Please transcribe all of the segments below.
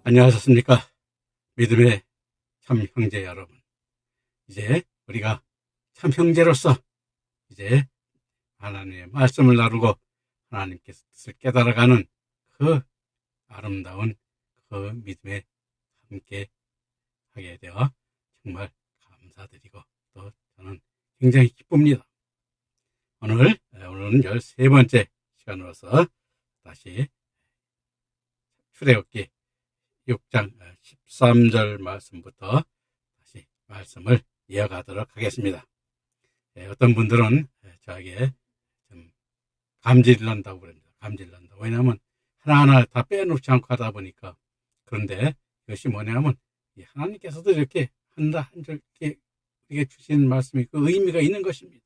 안녕하셨습니까? 믿음의 참 형제 여러분. 이제 우리가 참 형제로서 이제 하나님의 말씀을 나누고 하나님께서 뜻을 깨달아가는 그 아름다운 그 믿음에 함께 하게 되어 정말 감사드리고 또 저는 굉장히 기쁩니다. 오늘은 13번째 시간으로서 다시 출애굽기 6장 13절 말씀부터 다시 말씀을 이어가도록 하겠습니다. 어떤 분들은 저에게 좀 감질을 난다고 그럽니다. 감질 난다. 왜냐하면 하나하나 다 빼놓지 않고 하다 보니까. 그런데 이것이 뭐냐면 하나님께서도 이렇게 한 절 이렇게 주신 말씀이 그 의미가 있는 것입니다.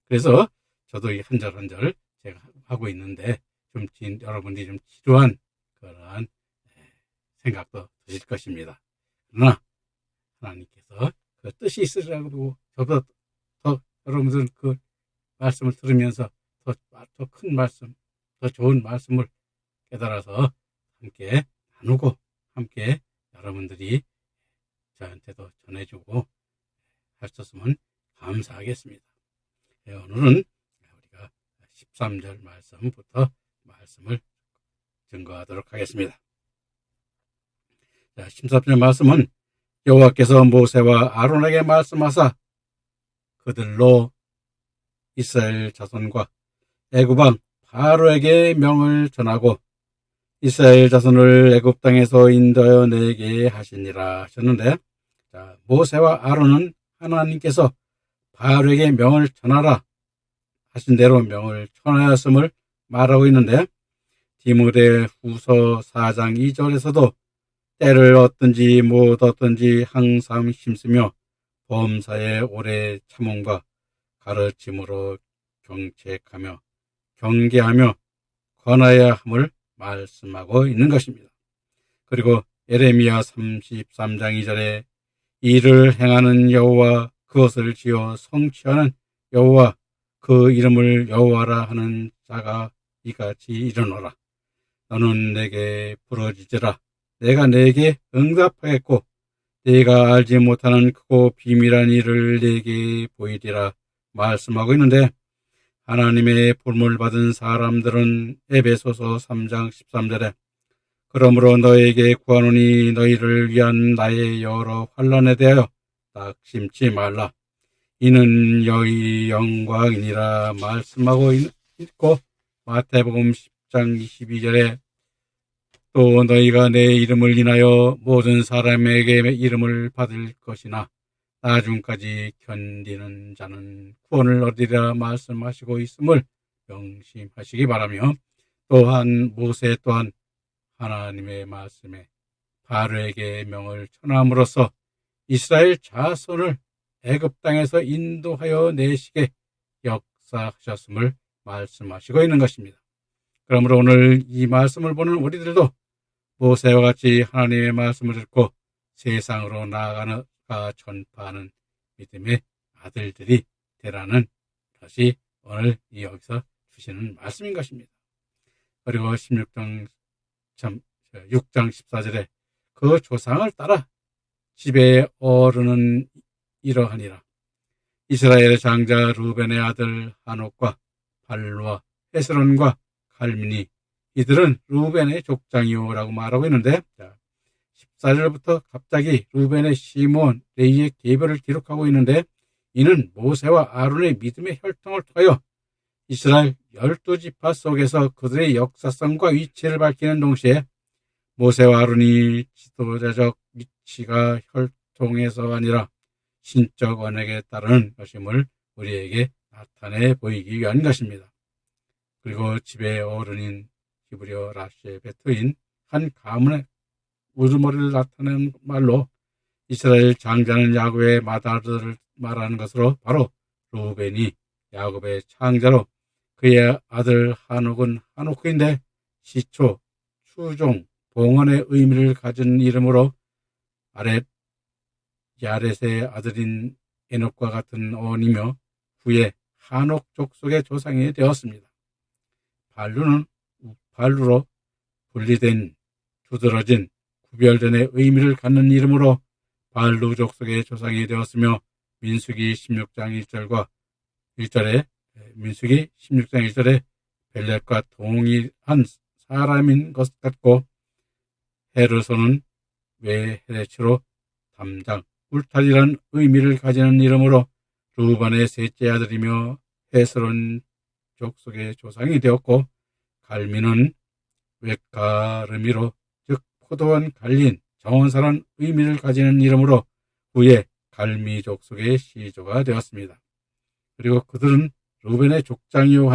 그래서 저도 이 한 절 한 절 제가 하고 있는데 여러분들이 좀 지루한 그러한 생각도 드실 것입니다. 그러나 하나님께서 그 뜻이 있으라고 저도 더 여러분들 그 말씀을 들으면서 더 큰 말씀, 더 좋은 말씀을 깨달아서 함께 나누고 함께 여러분들이 저한테도 전해주고 하셨으면 감사하겠습니다. 오늘은 우리가 13절 말씀부터 말씀을 증거하도록 하겠습니다. 자, 13절 말씀은 여호와께서 모세와 아론에게 말씀하사 그들로 이스라엘 자손과 애굽 왕 바로에게 명을 전하고 이스라엘 자손을 애굽 땅에서 인도하여 내게 하시니라 하셨는데, 자, 모세와 아론은 하나님께서 바로에게 명을 전하라 하신 대로 명을 전하였음을 말하고 있는데, 디모데 후서 4장 2절에서도 때를 얻든지 못 얻든지 항상 힘쓰며 범사에 오래 참음과 가르침으로 경책하며 경계하며 권하여야 함을 말씀하고 있는 것입니다. 그리고 예레미야 33장 2절에 이를 행하는 여호와 그것을 지어 성취하는 여호와 그 이름을 여호와라 하는 자가 이같이 이르노라. 너는 내게 부르짖으라. 내가 내게 응답하겠고 내가 알지 못하는 크고 비밀한 일을 내게 보이리라 말씀하고 있는데, 하나님의 부름을 받은 사람들은 에베소서 3장 13절에 그러므로 너에게 구하노니 너희를 위한 나의 여러 환난에 대하여 낙심치 말라. 이는 너희 영광이니라 말씀하고 있고, 마태복음 10장 22절에 또 너희가 내 이름을 인하여 모든 사람에게 이름을 받을 것이나 나중까지 견디는 자는 구원을 얻으리라 말씀하시고 있음을 명심하시기 바라며, 또한 모세 또한 하나님의 말씀에 바로에게 명을 전함으로써 이스라엘 자손을 애굽 땅에서 인도하여 내시게 역사하셨음을 말씀하시고 있는 것입니다. 그러므로 오늘 이 말씀을 보는 우리들도 모세와 같이 하나님의 말씀을 듣고 세상으로 나아가는 전파하는 믿음의 아들들이 되라는 것이 오늘 여기서 주시는 말씀인 것입니다. 그리고 6장 14절에 그 조상을 따라 집에 어르는 이러하니라. 이스라엘의 장자 루벤의 아들 하녹과 발루와 헤스론과 갈민이 이들은 루벤의 족장이요라고 말하고 있는데, 14절부터 갑자기 루벤의 시몬, 레위의 계별을 기록하고 있는데, 이는 모세와 아론의 믿음의 혈통을 통하여 이스라엘 12지파 속에서 그들의 역사성과 위치를 밝히는 동시에 모세와 아론이 지도자적 위치가 혈통에서 아니라 신적 언약에 따르는 것임을 우리에게 나타내 보이기 위한 것입니다. 그리고 집의 어른인 히브리어 라시의 베트인 한 가문의 우두머리를 나타내는 말로 이스라엘 장자는 야곱의 맏아들을 말하는 것으로 바로 루벤이 야곱의 창자로 그의 아들 하녹은 하노크인데 시초, 추종, 봉헌의 의미를 가진 이름으로 야렛의 아들인 에녹과 같은 어원이며 후에 하녹 족속의 조상이 되었습니다. 발루는 발루로 분리된 두드러진 구별된의 의미를 갖는 이름으로 발루 족속의 조상이 되었으며 민수기 16장 1절과 1절에 민수기 16장 1절에 벨렉과 동일한 사람인 것 같고 헤르소는 외헤레츠로 담장 울타리란 의미를 가지는 이름으로 루반의 셋째 아들이며 헤스론 족속의 조상이 되었고 갈미는 웨가르미로 즉 포도원 갈린 정원사란 의미를 가지는 이름으로 후에 갈미 족속의 시조가 되었습니다. 그리고 그들은 루벤의 족장인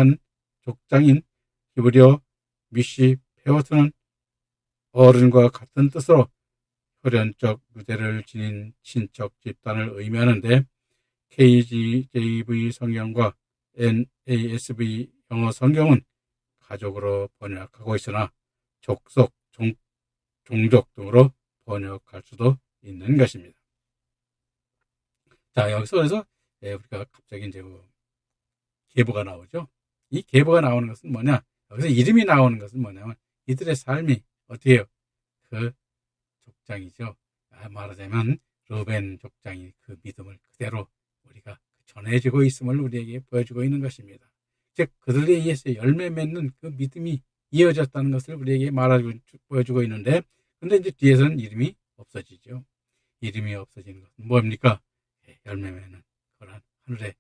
히브리어 미시 페오트는 어른과 같은 뜻으로 혈연적 유대를 지닌 친척 집단을 의미하는데 KJV 성경과 NASB 영어 성경은 가족으로 번역하고 있으나 족속, 종족 등으로 번역할 수도 있는 것입니다. 자, 여기서 그래서 우리가 갑자기 이제 계보가 나오죠. 이 계보가 나오는 것은 뭐냐? 여기서 이름이 나오는 것은 뭐냐면 이들의 삶이 어떻게 해요? 그 족장이죠. 말하자면 루벤 족장이 그 믿음을 그대로 우리가 전해지고 있음을 우리에게 보여주고 있는 것입니다. 즉 그들에 의해서 열매 맺는 그 믿음이 이어졌다는 것을 우리에게 보여주고 있는데, 근데 이제 뒤에서는 이름이 없어지죠. 이름이 없어지는 것은 뭡니까? 열매 맺는 그런 하늘의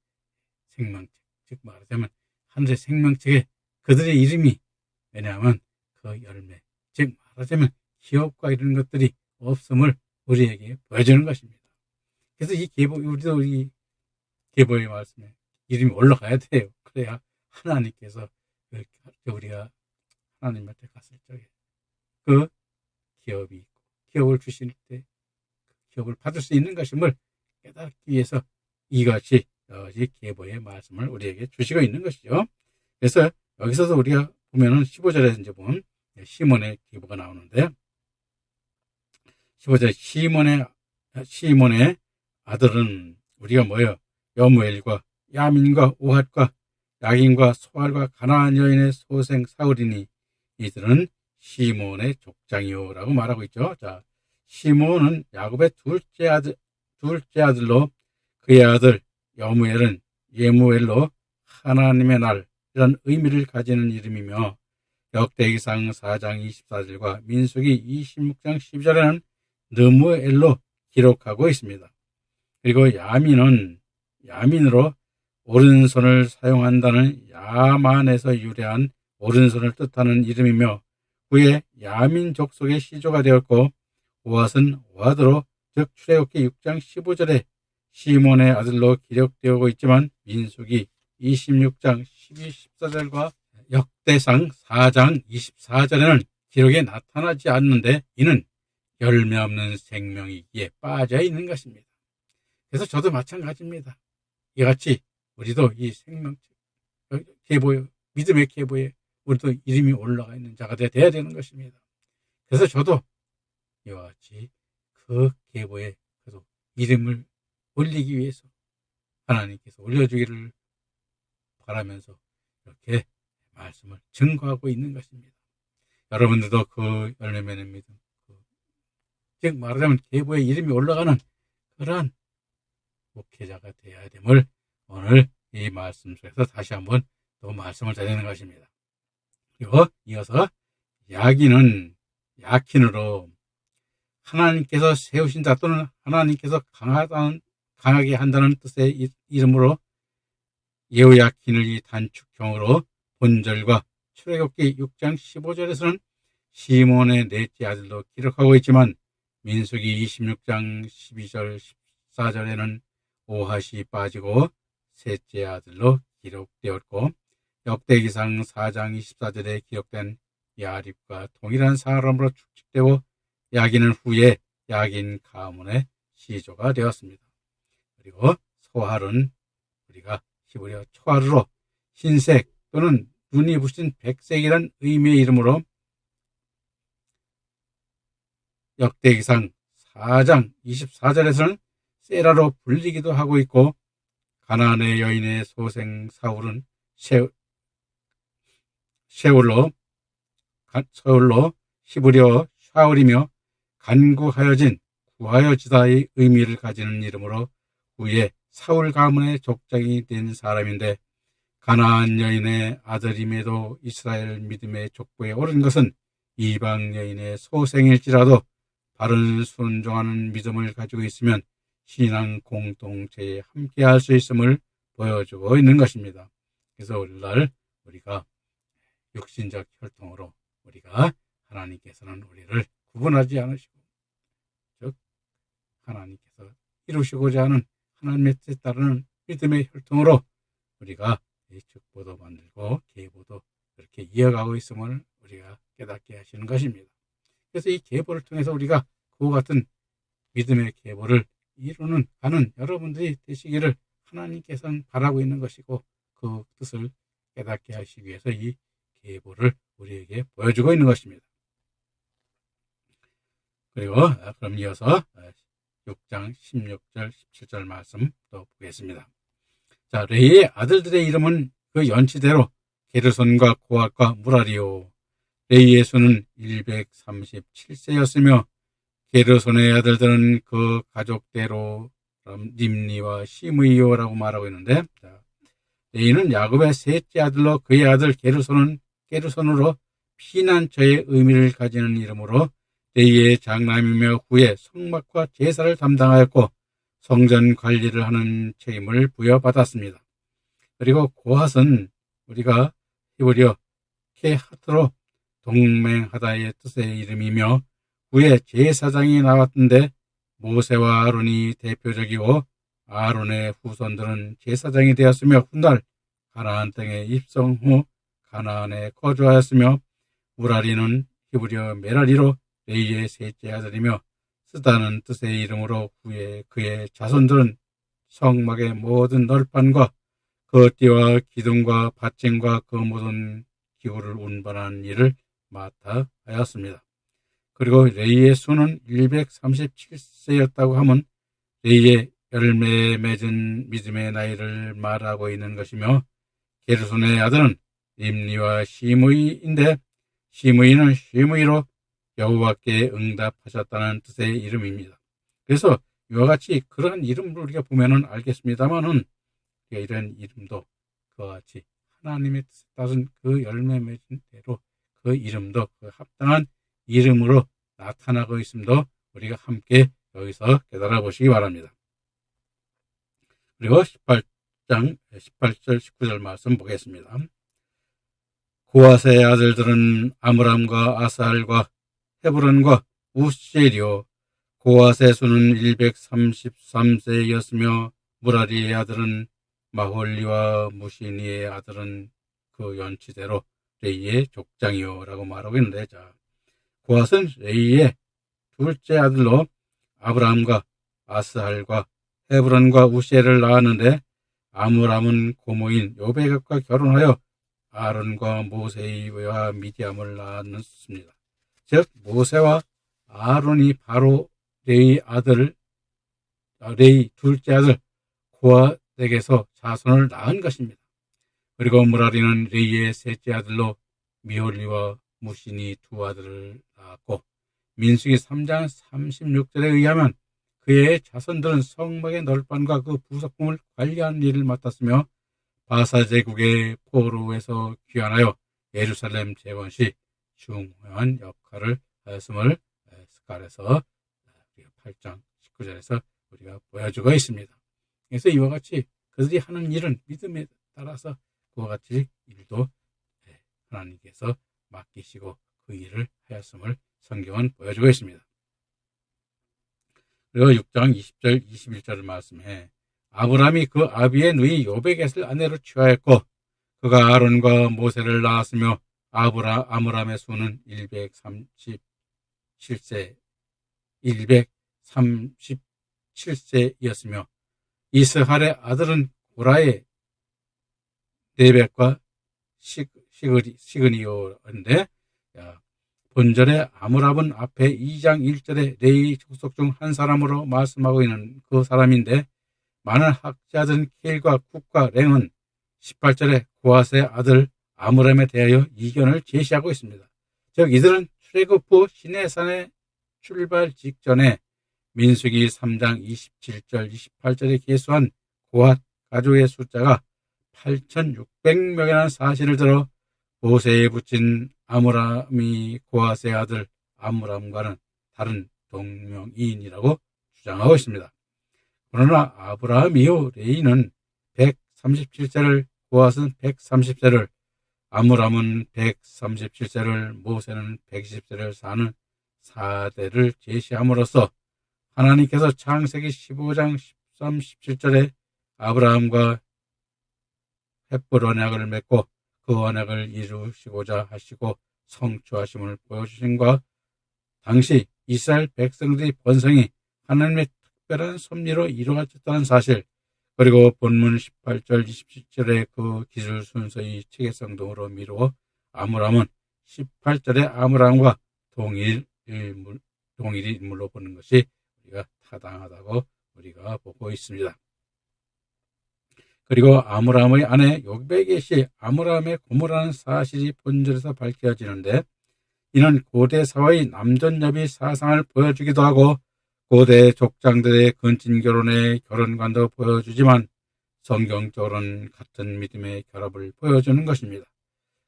생명책, 즉 말하자면 하늘의 생명책에 그들의 이름이, 왜냐하면 그 열매, 즉 말하자면 기업과 이런 것들이 없음을 우리에게 보여주는 것입니다. 그래서 이 우리도 이 계보의 말씀에 이름이 올라가야 돼요. 그래야 하나님께서 우리가 하나님한테 갔을 적에 그 기업이 있고 기업을 주실 때 기업을 받을 수 있는 것임을 깨닫기 위해서 이것이 계보의 말씀을 우리에게 주시고 있는 것이죠. 그래서 여기서도 우리가 보면은 15절에 이제 보면 시몬의 계보가 나오는데, 15절 시몬의 아들은 우리가 뭐예요? 여무엘과 야민과 오핫과 야긴과 소알과 가나안 여인의 소생 사울이니 이들은 시몬의 족장이요라고 말하고 있죠. 자, 시몬은 야곱의 둘째 아들로 그의 아들 여무엘은 예무엘로 하나님의 날 이런 의미를 가지는 이름이며 역대기상 4장 24절과 민수기 26장 12절에는 느무엘로 기록하고 있습니다. 그리고 야민으로 오른손을 사용한다는 야만에서 유래한 오른손을 뜻하는 이름이며 후에 야민 족속의 시조가 되었고 오핫은 오핫으로 즉 출애굽기 6장 15절에 시몬의 아들로 기록되고 있지만 민수기 26장 12, 14절과 역대상 4장 24절에는 기록에 나타나지 않는데 이는 열매 없는 생명이기에 빠져 있는 것입니다. 그래서 저도 마찬가지입니다. 이같이 우리도 이 생명책 계보에, 믿음의 계보에 우리도 이름이 올라가 있는 자가 되어야 되는 것입니다. 그래서 저도 이와 같이 그 계보에 계속 이름을 올리기 위해서 하나님께서 올려주기를 바라면서 이렇게 말씀을 증거하고 있는 것입니다. 여러분들도 그 열매 맺는 믿음, 즉 말하자면 계보에 이름이 올라가는 그러한 목회자가 되어야 됨을 오늘 이 말씀 속에서 다시 한번 또 말씀을 드리는 것입니다. 그리고 이어서 야킨으로 하나님께서 세우신 자 또는 하나님께서 강하게 한다는 뜻의 이름으로 예호야킨을 이 단축형으로 본절과 출애굽기 6장 15절에서는 시몬의 넷째 아들로 기록하고 있지만 민수기 26장 12절 14절에는 오핫이 빠지고 셋째 아들로 기록되었고 역대기상 4장 24절에 기록된 야립과 동일한 사람으로 축직되고 야긴은 후에 야긴 가문의 시조가 되었습니다. 그리고 소할은 우리가 히브리어 초하르로 흰색 또는 눈이 부신 백색이란 의미의 이름으로 역대기상 4장 24절에서는 세라로 불리기도 하고 있고 가나안의 여인의 소생 사울은 서울로 히브리어 샤울이며 간구하여진 구하여지다의 의미를 가지는 이름으로 후에 사울 가문의 족장이 된 사람인데, 가나안 여인의 아들임에도 이스라엘 믿음의 족보에 오른 것은 이방 여인의 소생일지라도 바른 순종하는 믿음을 가지고 있으면 신앙 공동체에 함께할 수 있음을 보여주고 있는 것입니다. 그래서 오늘날 우리가 육신적 혈통으로 우리가 하나님께서는 우리를 구분하지 않으시고, 즉 하나님께서 이루시고자 하는 하나님의 뜻에 따르는 믿음의 혈통으로 우리가 축보도 만들고 계보도 그렇게 이어가고 있음을 우리가 깨닫게 하시는 것입니다. 그래서 이 계보를 통해서 우리가 그와 같은 믿음의 계보를 이루는 가는 여러분들이 되시기를 하나님께서는 바라고 있는 것이고, 그 뜻을 깨닫게 하시기 위해서 이 계보를 우리에게 보여주고 있는 것입니다. 그리고 그럼 이어서 6장 16절 17절 말씀 또 보겠습니다. 자, 레이의 아들들의 이름은 그 연치대로 게르손과 고앗과 무라리요. 레이의 수는 137세였으며 게르손의 아들들은 그 가족대로 림니와 시므이요라고 말하고 있는데, 자, 레이는 야곱의 셋째 아들로 그의 아들 게르손으로 피난처의 의미를 가지는 이름으로 레이의 장남이며 후에 성막과 제사를 담당하였고 성전 관리를 하는 책임을 부여받았습니다. 그리고 고핫은 우리가 히브리어 케하트로 동맹하다의 뜻의 이름이며 후에 제사장이 나왔던데 모세와 아론이 대표적이고 아론의 후손들은 제사장이 되었으며 훗날 가나안 땅에 입성 후 가나안에 거주하였으며 무라리는 히브리어 메라리로 레이의 셋째 아들이며 쓰다는 뜻의 이름으로 후에 그의 자손들은 성막의 모든 널판과 그 띠와 기둥과 받침과 그 모든 기구를 운반하는 일을 맡아 하였습니다. 그리고 레이의 수는 137세였다고 하면 레이의 열매 맺은 믿음의 나이를 말하고 있는 것이며, 게르손의 아들은 림니와 시므이인데 시므이는 시므이로 여호와께 응답하셨다는 뜻의 이름입니다. 그래서 이와 같이 그러한 이름을 우리가 보면은 알겠습니다만은 이런 이름도 그와 같이 하나님의 뜻에 따른 그 열매 맺은 대로 그 이름도 그 합당한 이름으로 나타나고 있음도 우리가 함께 여기서 깨달아 보시기 바랍니다. 그리고 18장 18절 19절 말씀 보겠습니다. 고핫의 아들들은 아므람과 아스알과 헤브론과 우셀이요. 고핫의 수는 133세였으며 무라리의 아들은 마홀리와 무시니의 아들은 그 연치대로 레이의 족장이요 라고 말하고 있는데, 자, 고핫은 레이의 둘째 아들로 아브라함과 아스알과 헤브론과 우셀을 낳았는데, 아므람은 고모인 요베겝과 결혼하여 아론과 모세와 미디암을 낳았습니다. 즉 모세와 아론이 바로 레이 둘째 아들 고핫에게서 자손을 낳은 것입니다. 그리고 무라리는 레이의 셋째 아들로 미홀리와 무시니 두 아들을 낳았고, 민수기 3장 36절에 의하면 그의 자손들은 성막의 널판과 그 부속품을 관리하는 일을 맡았으며 바사 제국의 포로에서 귀환하여 예루살렘 재건 시 중요한 역할을 하였음을 스갈에서 8장 19절에서 우리가 보여주고 있습니다. 그래서 이와 같이 그들이 하는 일은 믿음에 따라서 그와 같이 일도 하나님께서 맡기시고 그 일을 하였음을 성경은 보여주고 있습니다. 그리고 6장 20절 21절을 말씀해 아브라함이 그 아비의 누이 요베겟을 아내로 취하였고 그가 아론과 모세를 낳았으며 아므람의 수는 137세였으며 이스할의 아들은 고라의 네벡과 시그니오인데, 본절에 아므람은 앞에 2장 1절에 레이 족속 중 한 사람으로 말씀하고 있는 그 사람인데, 많은 학자들은 켈과 쿡과 랭은 18절에 고핫의 아들 아므람에 대하여 이견을 제시하고 있습니다. 즉 이들은 출애굽 후 시내산에 출발 직전에 민수기 3장 27절, 28절에 계수한 고핫 가족의 숫자가 8,600명이라는 사실을 들어 모세에 붙인 아므람이 고핫의 아들 아므람과는 다른 동명이인이라고 주장하고 있습니다. 그러나 아브라함 이후 레이는 137세를, 고핫은 130세를, 아므람은 137세를, 모세는 120세를 사는 4대를 제시함으로써 하나님께서 창세기 15장 13, 17절에 아브라함과 횃불 언약을 맺고 그 언약을 이루시고자 하시고 성취하심을 보여주신과 당시 이스라엘 백성들의 번성이 하나님의 특별한 섭리로 이루어졌다는 사실, 그리고 본문 18절, 27절의 그 기술 순서의 체계성 등으로 미루어 아므람은 18절의 아므람과 동일 인물로 보는 것이 우리가 타당하다고 우리가 보고 있습니다. 그리고 아므람의 아내 요베겟이 아므람의 고모라는 사실이 본절에서 밝혀지는데, 이는 고대 사회의 남존여비 사상을 보여주기도 하고 고대 족장들의 근친 결혼의 결혼관도 보여주지만 성경적으로는 같은 믿음의 결합을 보여주는 것입니다.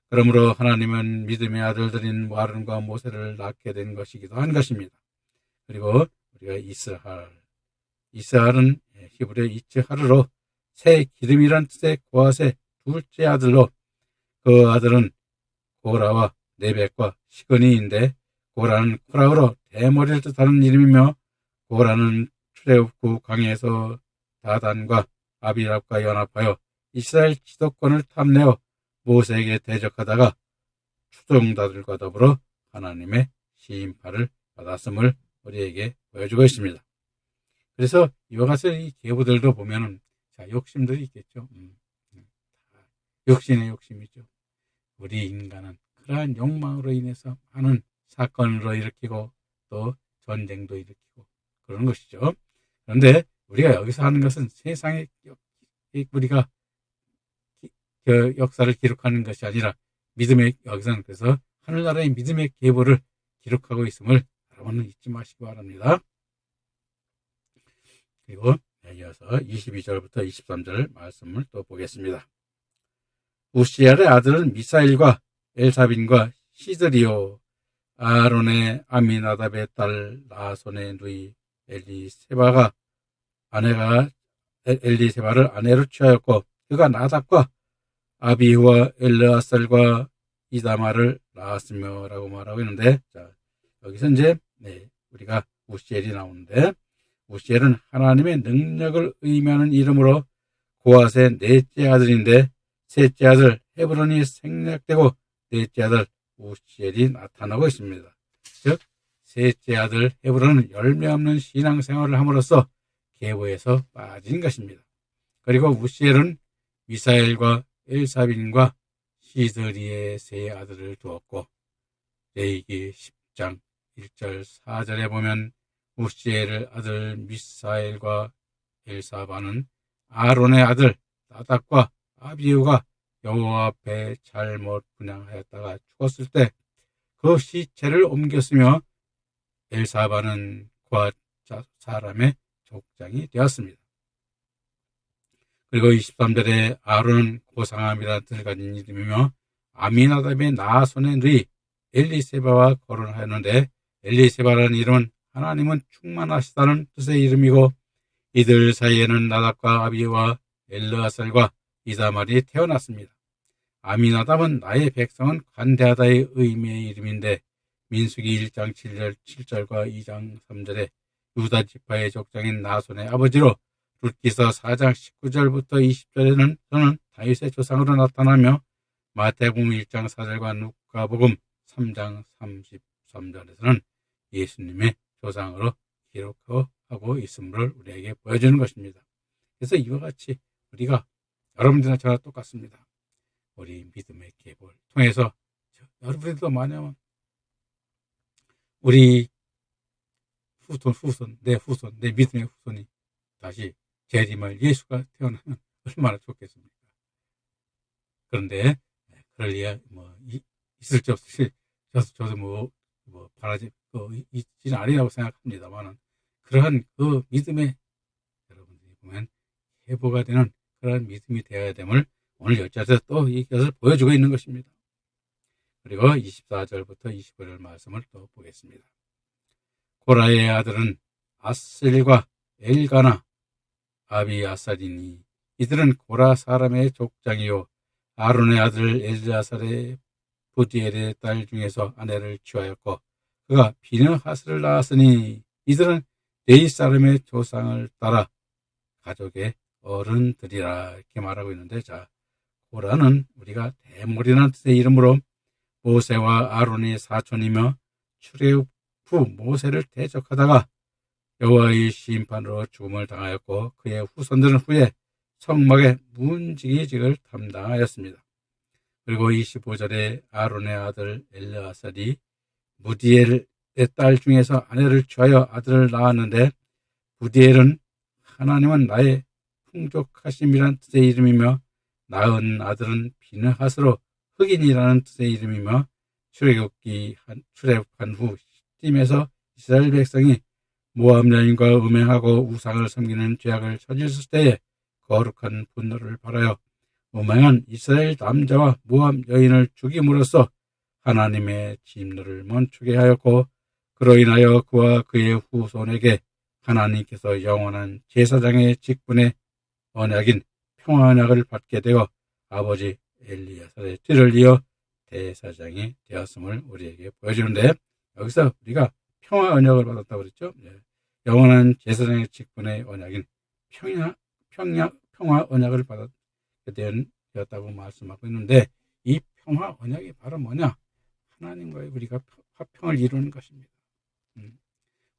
그러므로 하나님은 믿음의 아들들인 아론과 모세를 낳게 된 것이기도 한 것입니다. 그리고 우리가 이스할은 히브리어 이츠하르로 새 기름이란 뜻의 고핫의 둘째 아들로, 그 아들은 고라와 네벡과 시그니인데, 고라는 코라우로 대머리를 뜻하는 이름이며, 고라는 출애굽 광야에서 다단과 아비랍과 연합하여 이스라엘 지도권을 탐내어 모세에게 대적하다가 추종자들과 더불어 하나님의 시인파를 받았음을 우리에게 보여주고 있습니다. 그래서 이와 같은 이 계보들도 보면은 욕심들이 있겠죠. 욕심의 욕심이죠. 우리 인간은 그러한 욕망으로 인해서 많은 사건으로 일으키고 또 전쟁도 일으키고 그런 것이죠. 그런데 우리가 여기서 하는 것은 세상의 우리가 역사를 기록하는 것이 아니라 믿음의, 여기서는 그래서 하늘나라의 믿음의 계보를 기록하고 있음을 여러분은 잊지 마시기 바랍니다. 그리고 이어서 22절부터 23절 말씀을 또 보겠습니다. 우시엘의 아들은 미사일과 엘사빈과 시드리오, 아론의 아미나답의 딸 나손의 누이 엘리세바를 아내로 취하였고, 그가 나답과 아비후와 엘르아살과 이다마를 낳았으며 라고 말하고 있는데, 자, 여기서 이제 우리가 우시엘이 나오는데, 우시엘은 하나님의 능력을 의미하는 이름으로 고핫의 넷째 아들인데, 셋째 아들 헤브론이 생략되고 넷째 아들 우시엘이 나타나고 있습니다. 즉 셋째 아들 헤브론은 열매 없는 신앙생활을 함으로써 계보에서 빠진 것입니다. 그리고 우시엘은 미사엘과 엘사빈과 시드리의 세 아들을 두었고, 레위기 10장 1절 4절에 보면 우시엘의 아들 미사엘과 엘사반은 아론의 아들 나답과 아비후가 여호와 앞에 잘못 분향하였다가 죽었을 때 그 시체를 옮겼으며, 엘사반은 고핫 사람의 족장이 되었습니다. 그리고 23절에 아론은 고상함이라는 뜻을 가진 이름이며, 아미나답의 나손의 누이 엘리세바와 결혼하였는데, 엘리세바라는 이름은 하나님은 충만하시다는 뜻의 이름이고, 이들 사이에는 나답과 아비와 엘르아살과 이다말이 태어났습니다. 아미나답은 나의 백성은 관대하다의 의미의 이름인데, 민수기 1장 7절과 2장 3절에 유다 지파의 족장인 나손의 아버지로, 룻기서 4장 19절부터 20절에는 저는 다윗의 조상으로 나타나며, 마태복음 1장 4절과 누가복음 3장 33절에서는 예수님의 조상으로 기록하고 있음을 우리에게 보여주는 것입니다. 그래서 이와 같이 우리가 여러분들이나 저나 똑같습니다. 우리 믿음의 계보를 통해서 여러분들도 만약 우리 내 믿음의 후손이 다시 재림할 예수가 태어나면 얼마나 좋겠습니까? 그런데 그럴 리야 있을지 없을지 저도 바라지 있지는 아니라고 생각합니다만, 그러한 그 믿음에 여러분들이 보면 계보가 되는 그러한 믿음이 되어야 됨을 오늘 열자에서 또 이것을 보여주고 있는 것입니다. 그리고 24절부터 25절 말씀을 또 보겠습니다. 고라의 아들은 아셀과 엘가나, 아비아살이니 이들은 고라 사람의 족장이요 아론의 아들 엘르아살의 부디엘의 딸 중에서 아내를 취하였고 그가 비느하스를 낳았으니 이들은 레위 사람의 조상을 따라 가족의 어른들이라 이렇게 말하고 있는데, 자, 고라는 우리가 대물이라는 뜻의 이름으로 모세와 아론의 사촌이며 출애굽 후 모세를 대적하다가 여호와의 심판으로 죽음을 당하였고 그의 후손들은 후에 성막의 문지기직을 담당하였습니다. 그리고 25절에 아론의 아들 엘르아살이 무디엘의 딸 중에서 아내를 취하여 아들을 낳았는데, 무디엘은 하나님은 나의 풍족하심이라는 뜻의 이름이며 낳은 아들은 비느하스로 흑인이라는 뜻의 이름이며 출애굽한 후 시딤에서 이스라엘 백성이 모압 여인과 음행하고 우상을 섬기는 죄악을 저질렀을 때에 거룩한 분노를 발하여 음행한 이스라엘 남자와 모압 여인을 죽임으로써 하나님의 진노를 멈추게 하였고, 그로 인하여 그와 그의 후손에게 하나님께서 영원한 제사장의 직분의 언약인 평화 언약을 받게 되어 아버지 엘리야살의 뒤를 이어 대사장이 되었음을 우리에게 보여주는데, 여기서 우리가 평화 언약을 받았다고 그랬죠. 영원한 제사장의 직분의 언약인 평화 언약을 받았게 되었다고 말씀하고 있는데, 이 평화 언약이 바로 뭐냐? 하나님과의 우리가 화평을 이루는 것입니다.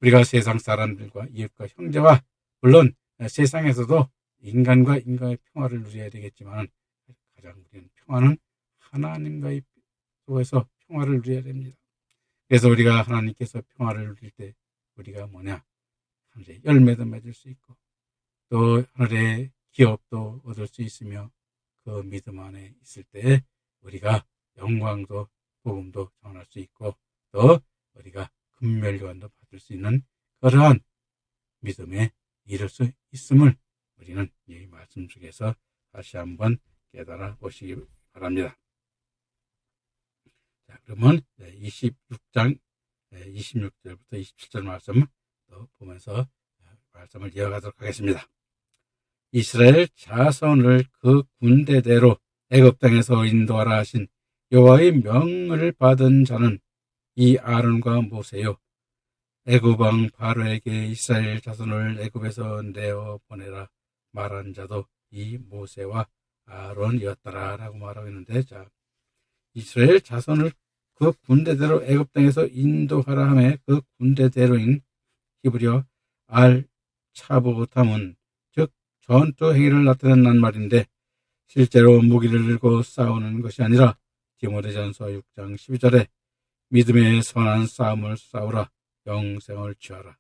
우리가 세상 사람들과 이웃과 형제와 물론 세상에서도 인간과 인간의 평화를 누려야 되겠지만 가장 우리는 평화는 하나님과의 속에서 평화를 누려야 됩니다. 그래서 우리가 하나님께서 평화를 누릴 때 우리가 뭐냐? 하늘의 열매도 맺을 수 있고 또 하늘의 기업도 얻을 수 있으며 그 믿음 안에 있을 때 우리가 영광도 복음도 전할 수 있고 또 우리가 금멸교환도 받을 수 있는 그러한 믿음에 이를 수 있음을 우리는 이 말씀 속에서 다시 한번 깨달아 보시기 바랍니다. 자, 그러면 26장 26절부터 27절 말씀 또 보면서 말씀을 이어가도록 하겠습니다. 이스라엘 자손을 그 군대대로 애굽 땅에서 인도하라 하신 여호와의 명을 받은 자는 이 아론과 모세요. 애굽 왕 바로에게 이스라엘 자손을 애굽에서 내어 보내라 말한 자도 이 모세와 아론이었더라 라고 말하고 있는데, 자, 이스라엘 자손을 그 군대대로 애굽 땅에서 인도하라 하며 그 군대대로인 히브리어 알 차보탐은 즉 전투 행위를 나타낸 말인데 실제로 무기를 들고 싸우는 것이 아니라 디모데전서 6장 12절에 믿음의 선한 싸움을 싸우라 영생을 취하라.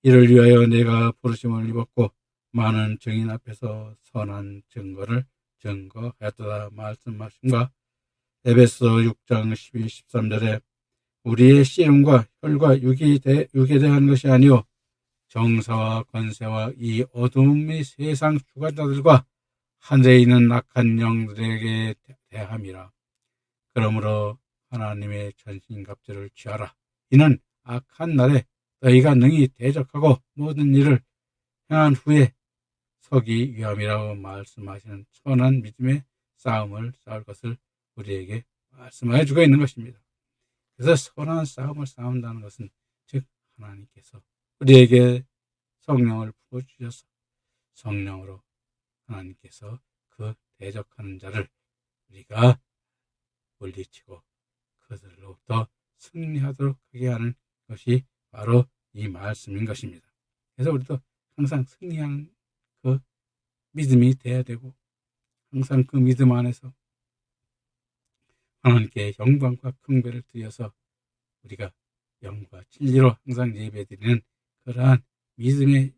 이를 위하여 내가 부르심을 입었고 많은 증인 앞에서 선한 증거를 증거하였다 말씀하심과 에베소 6장 12, 13절에 우리의 씨름과 혈과 육에 대한 것이 아니요 정사와 권세와 이 어둠의 세상 주관자들과 하늘에 있는 악한 영들에게 대함이라. 그러므로 하나님의 전신갑주를 취하라. 이는 악한 날에 너희가 능히 대적하고 모든 일을 행한 후에 서기 위함이라고 말씀하시는 선한 믿음의 싸움을 싸울 것을 우리에게 말씀해 주고 있는 것입니다. 그래서 선한 싸움을 싸운다는 것은 즉 하나님께서 우리에게 성령을 부어주셔서 성령으로 하나님께서 그 대적하는 자를 우리가 물리치고 그들로부터 승리하도록 하게 하는 것이 바로 이 말씀인 것입니다. 그래서 우리도 항상 승리하는 그 믿음이 돼야 되고 항상 그 믿음 안에서 하나님께 영광과 경배를 드려서 우리가 영과 진리로 항상 예배드리는 그러한 믿음의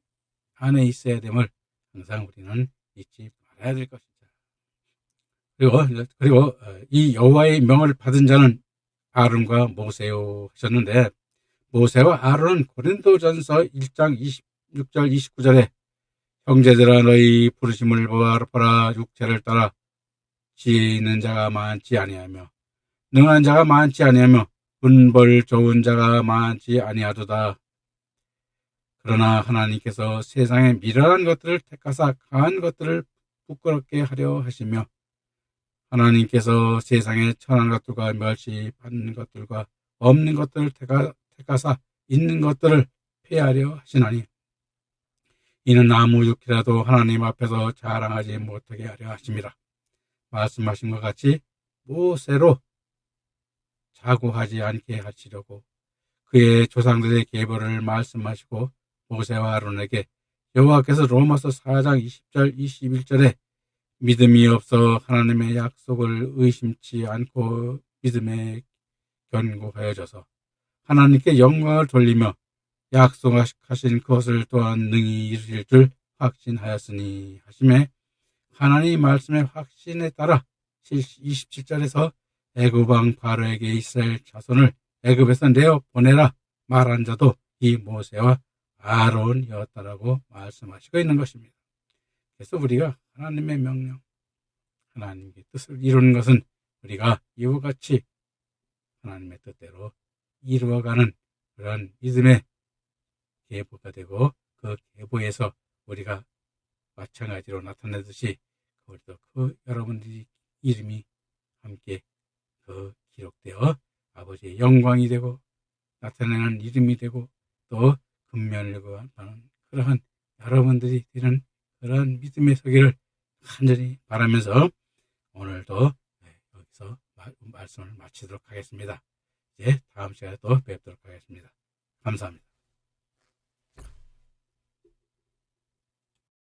안에 있어야 됨을 항상 우리는 잊지 말아야 될 것입니다. 그리고 이 여호와의 명을 받은 자는 아론과 모세요 하셨는데 모세와 아론은 고린도전서 1장 26절 29절에 형제들아 너희 부르심을 보라 육체를 따라 지혜 있는 자가 많지 아니하며 능한 자가 많지 아니하며 분벌 좋은 자가 많지 아니하도다. 그러나 하나님께서 세상에 미련한 것들을 택하사 강한 것들을 부끄럽게 하려 하시며 하나님께서 세상에 천한 것들과 멸시받는 것들과 없는 것들을 택하사 있는 것들을 폐하려 하시나니 이는 아무 육이라도 하나님 앞에서 자랑하지 못하게 하려 하심이라. 말씀하신 것 같이 모세로 자고하지 않게 하시려고 그의 조상들의 계보를 말씀하시고 모세와 아론에게 여호와께서 로마서 4장 20절 21절에 믿음이 없어 하나님의 약속을 의심치 않고 믿음에 견고하여져서 하나님께 영광을 돌리며 약속하신 것을 또한 능히 이루실 줄 확신하였으니 하심에 하나님 말씀의 확신에 따라 27절에서 애굽 왕 바로에게 이스라엘 자손을 애굽에서 내어 보내라 말한 자도 이 모세와 아론이었다라고 말씀하시고 있는 것입니다. 그래서 우리가 하나님의 명령, 하나님의 뜻을 이루는 것은 우리가 이와 같이 하나님의 뜻대로 이루어가는 그런 믿음의 계보가 되고 그 계보에서 우리가 마찬가지로 나타내듯이 우리도 그 여러분들이 이름이 함께 그 기록되어 아버지의 영광이 되고 나타내는 이름이 되고 또 근면을 하는 그러한 여러분들이 되는 그러한 믿음의 서기를 간절히 바라면서 오늘도 여기서 말씀을 마치도록 하겠습니다. 이제 다음 시간에 또 뵙도록 하겠습니다. 감사합니다.